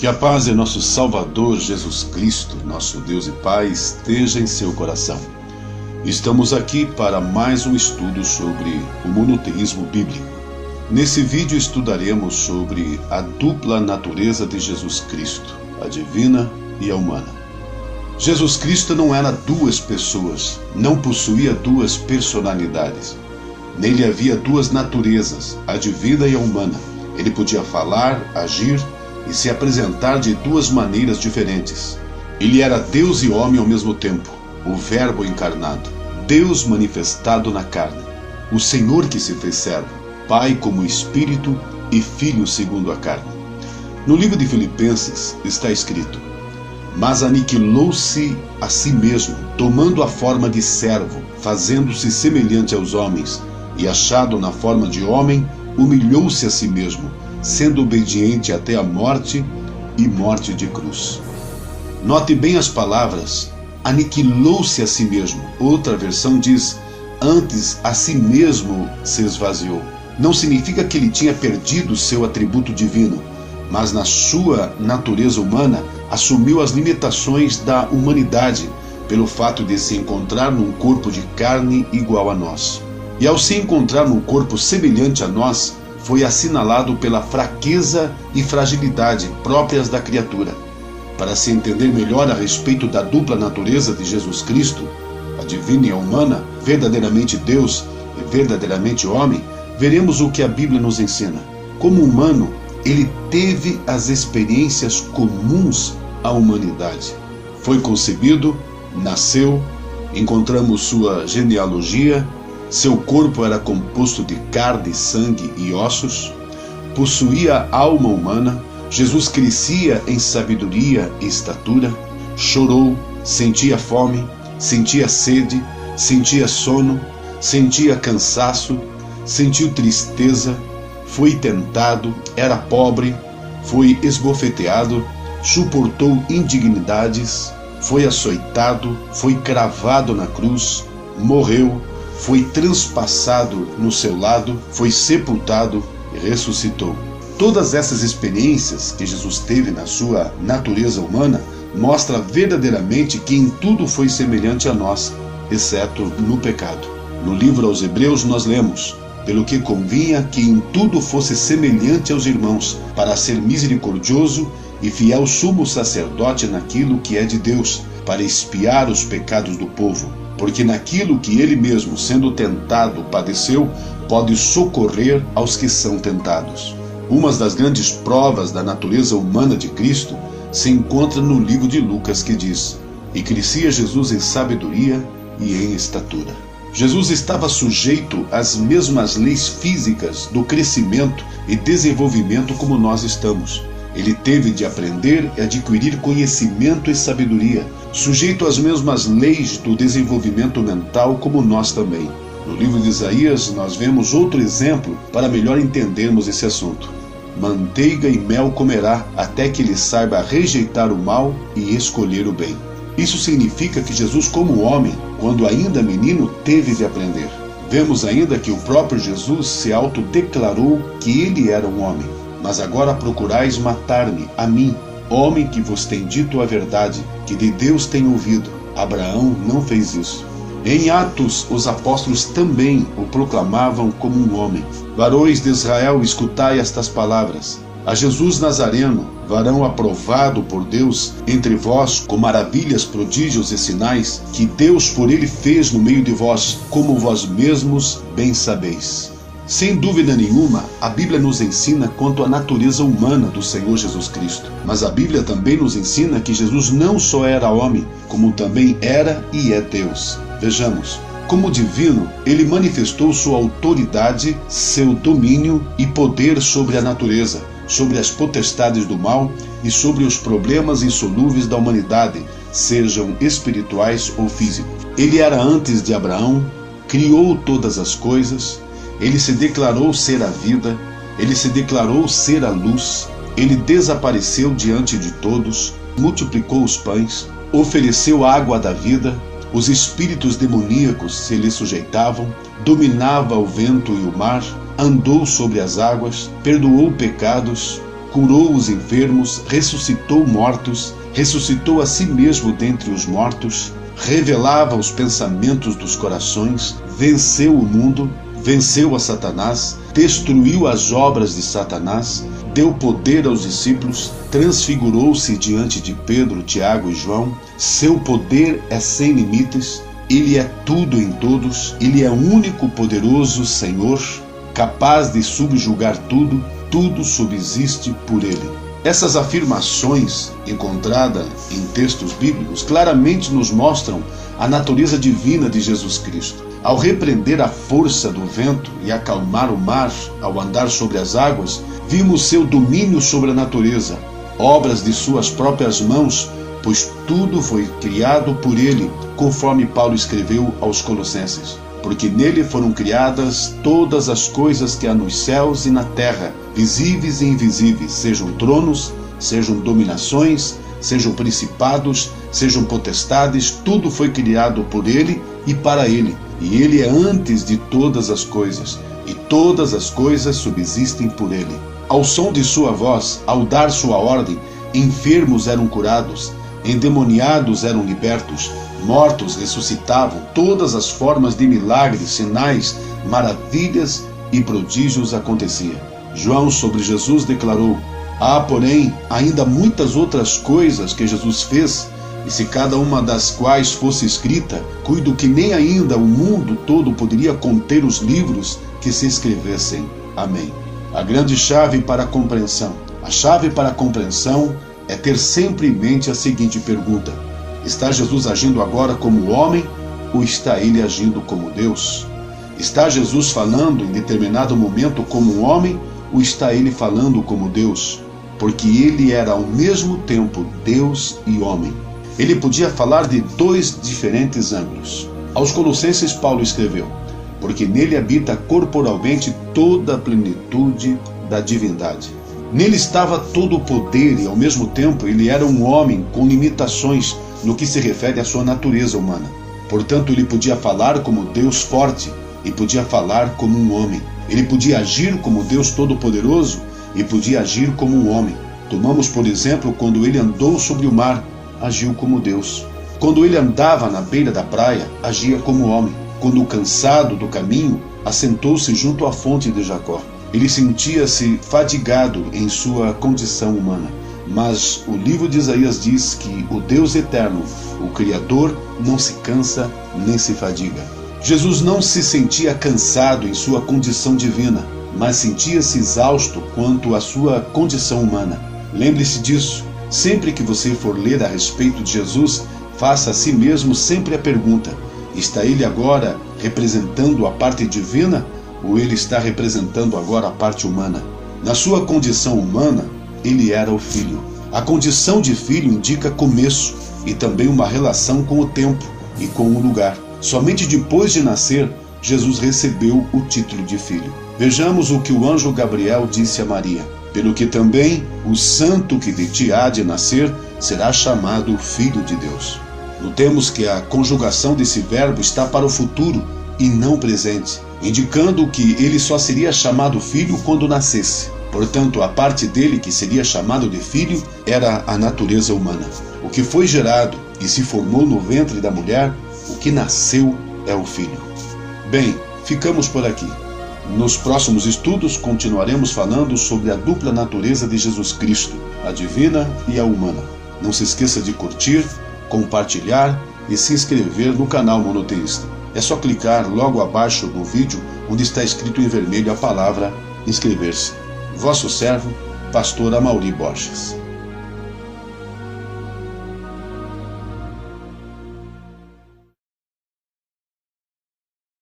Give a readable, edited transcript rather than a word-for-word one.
Que a paz de nosso Salvador Jesus Cristo, nosso Deus e Pai, esteja em seu coração. Estamos aqui para mais um estudo sobre o monoteísmo bíblico. Nesse vídeo estudaremos sobre a dupla natureza de Jesus Cristo, a divina e a humana. Jesus Cristo não era duas pessoas, não possuía duas personalidades. Nele havia duas naturezas, a divina e a humana. Ele podia falar, agir e se apresentar de duas maneiras diferentes. Ele era Deus e homem ao mesmo tempo, o Verbo encarnado, Deus manifestado na carne, o Senhor que se fez servo, Pai como Espírito e Filho segundo a carne. No livro de Filipenses está escrito: mas aniquilou-se a si mesmo, tomando a forma de servo, fazendo-se semelhante aos homens, e achado na forma de homem, humilhou-se a si mesmo, sendo obediente até a morte e morte de cruz. Note bem as palavras, aniquilou-se a si mesmo. Outra versão diz, antes a si mesmo se esvaziou. Não significa que ele tinha perdido seu atributo divino, mas na sua natureza humana assumiu as limitações da humanidade pelo fato de se encontrar num corpo de carne igual a nós. E ao se encontrar num corpo semelhante a nós, foi assinalado pela fraqueza e fragilidade próprias da criatura. Para se entender melhor a respeito da dupla natureza de Jesus Cristo, a divina e a humana, verdadeiramente Deus e verdadeiramente homem, veremos o que a Bíblia nos ensina. Como humano, ele teve as experiências comuns à humanidade. Foi concebido, nasceu, encontramos sua genealogia. Seu corpo era composto de carne, sangue e ossos, possuía alma humana. Jesus crescia em sabedoria e estatura, chorou, sentia fome, sentia sede, sentia sono, sentia cansaço, sentiu tristeza, foi tentado, era pobre, foi esbofeteado, suportou indignidades, foi açoitado, foi cravado na cruz, morreu, foi transpassado no seu lado, foi sepultado e ressuscitou. Todas essas experiências que Jesus teve na sua natureza humana mostram verdadeiramente que em tudo foi semelhante a nós, exceto no pecado. No livro aos Hebreus nós lemos: pelo que convinha que em tudo fosse semelhante aos irmãos, para ser misericordioso e fiel sumo sacerdote naquilo que é de Deus, para expiar os pecados do povo. Porque naquilo que ele mesmo, sendo tentado, padeceu, pode socorrer aos que são tentados. Uma das grandes provas da natureza humana de Cristo se encontra no livro de Lucas, que diz: e crescia Jesus em sabedoria e em estatura. Jesus estava sujeito às mesmas leis físicas do crescimento e desenvolvimento como nós estamos. Ele teve de aprender e adquirir conhecimento e sabedoria, sujeito às mesmas leis do desenvolvimento mental como nós também. No livro de Isaías nós vemos outro exemplo para melhor entendermos esse assunto. Manteiga e mel comerá, até que ele saiba rejeitar o mal e escolher o bem. Isso significa que Jesus, como homem, quando ainda menino, teve de aprender. Vemos ainda que o próprio Jesus se autodeclarou que ele era um homem. Mas agora procurais matar-me, a mim, homem que vos tem dito a verdade, que de Deus tem ouvido. Abraão não fez isso. Em Atos, os apóstolos também o proclamavam como um homem. Varões de Israel, escutai estas palavras. A Jesus Nazareno, varão aprovado por Deus entre vós, com maravilhas, prodígios e sinais, que Deus por ele fez no meio de vós, como vós mesmos bem sabeis. Sem dúvida nenhuma, a Bíblia nos ensina quanto à natureza humana do Senhor Jesus Cristo. Mas a Bíblia também nos ensina que Jesus não só era homem, como também era e é Deus. Vejamos, como divino, ele manifestou sua autoridade, seu domínio e poder sobre a natureza, sobre as potestades do mal e sobre os problemas insolúveis da humanidade, sejam espirituais ou físicos. Ele era antes de Abraão, criou todas as coisas. Ele se declarou ser a vida, ele se declarou ser a luz, ele desapareceu diante de todos, multiplicou os pães, ofereceu a água da vida, os espíritos demoníacos se lhe sujeitavam, dominava o vento e o mar, andou sobre as águas, perdoou pecados, curou os enfermos, ressuscitou mortos, ressuscitou a si mesmo dentre os mortos, revelava os pensamentos dos corações, venceu o mundo, venceu a Satanás, destruiu as obras de Satanás, deu poder aos discípulos, transfigurou-se diante de Pedro, Tiago e João. Seu poder é sem limites, ele é tudo em todos, ele é o único poderoso Senhor, capaz de subjugar tudo, tudo subsiste por ele. Essas afirmações, encontradas em textos bíblicos, claramente nos mostram a natureza divina de Jesus Cristo. Ao repreender a força do vento e acalmar o mar ao andar sobre as águas, vimos seu domínio sobre a natureza, obras de suas próprias mãos, pois tudo foi criado por ele, conforme Paulo escreveu aos Colossenses. Porque nele foram criadas todas as coisas que há nos céus e na terra, visíveis e invisíveis, sejam tronos, sejam dominações, sejam principados, sejam potestades, tudo foi criado por ele e para ele. E ele é antes de todas as coisas, e todas as coisas subsistem por ele. Ao som de sua voz, ao dar sua ordem, enfermos eram curados, endemoniados eram libertos, mortos ressuscitavam, todas as formas de milagres, sinais, maravilhas e prodígios aconteciam. João sobre Jesus declarou: há, porém, ainda muitas outras coisas que Jesus fez, e se cada uma das quais fosse escrita, cuido que nem ainda o mundo todo poderia conter os livros que se escrevessem. Amém. A grande chave para a compreensão. A chave para a compreensão é ter sempre em mente a seguinte pergunta: está Jesus agindo agora como homem ou está ele agindo como Deus? Está Jesus falando em determinado momento como um homem ou está ele falando como Deus? Porque ele era ao mesmo tempo Deus e homem. Ele podia falar de dois diferentes ângulos. Aos Colossenses, Paulo escreveu: porque nele habita corporalmente toda a plenitude da divindade. Nele estava todo o poder e, ao mesmo tempo, ele era um homem com limitações no que se refere à sua natureza humana. Portanto, ele podia falar como Deus forte e podia falar como um homem. Ele podia agir como Deus Todo-Poderoso e podia agir como um homem. Tomamos, por exemplo, quando ele andou sobre o mar, agiu como Deus. Quando ele andava na beira da praia, agia como homem. Quando cansado do caminho, assentou-se junto à fonte de Jacó. Ele sentia-se fadigado em sua condição humana. Mas o livro de Isaías diz que o Deus eterno, o Criador, não se cansa nem se fadiga. Jesus não se sentia cansado em sua condição divina, mas sentia-se exausto quanto à sua condição humana. Lembre-se disso. Sempre que você for ler a respeito de Jesus, faça a si mesmo sempre a pergunta: está ele agora representando a parte divina ou ele está representando agora a parte humana? Na sua condição humana, ele era o Filho. A condição de filho indica começo e também uma relação com o tempo e com o lugar. Somente depois de nascer, Jesus recebeu o título de filho. Vejamos o que o anjo Gabriel disse a Maria: pelo que também o santo que de ti há de nascer será chamado Filho de Deus. Notemos que a conjugação desse verbo está para o futuro e não presente, indicando que ele só seria chamado filho quando nascesse. Portanto, a parte dele que seria chamado de filho era a natureza humana. O que foi gerado e se formou no ventre da mulher, o que nasceu é o filho. Bem, ficamos por aqui. Nos próximos estudos continuaremos falando sobre a dupla natureza de Jesus Cristo, a divina e a humana. Não se esqueça de curtir, compartilhar e se inscrever no canal Monoteísta. É só clicar logo abaixo do vídeo onde está escrito em vermelho a palavra inscrever-se. Vosso servo, Pastor Amaury Borges.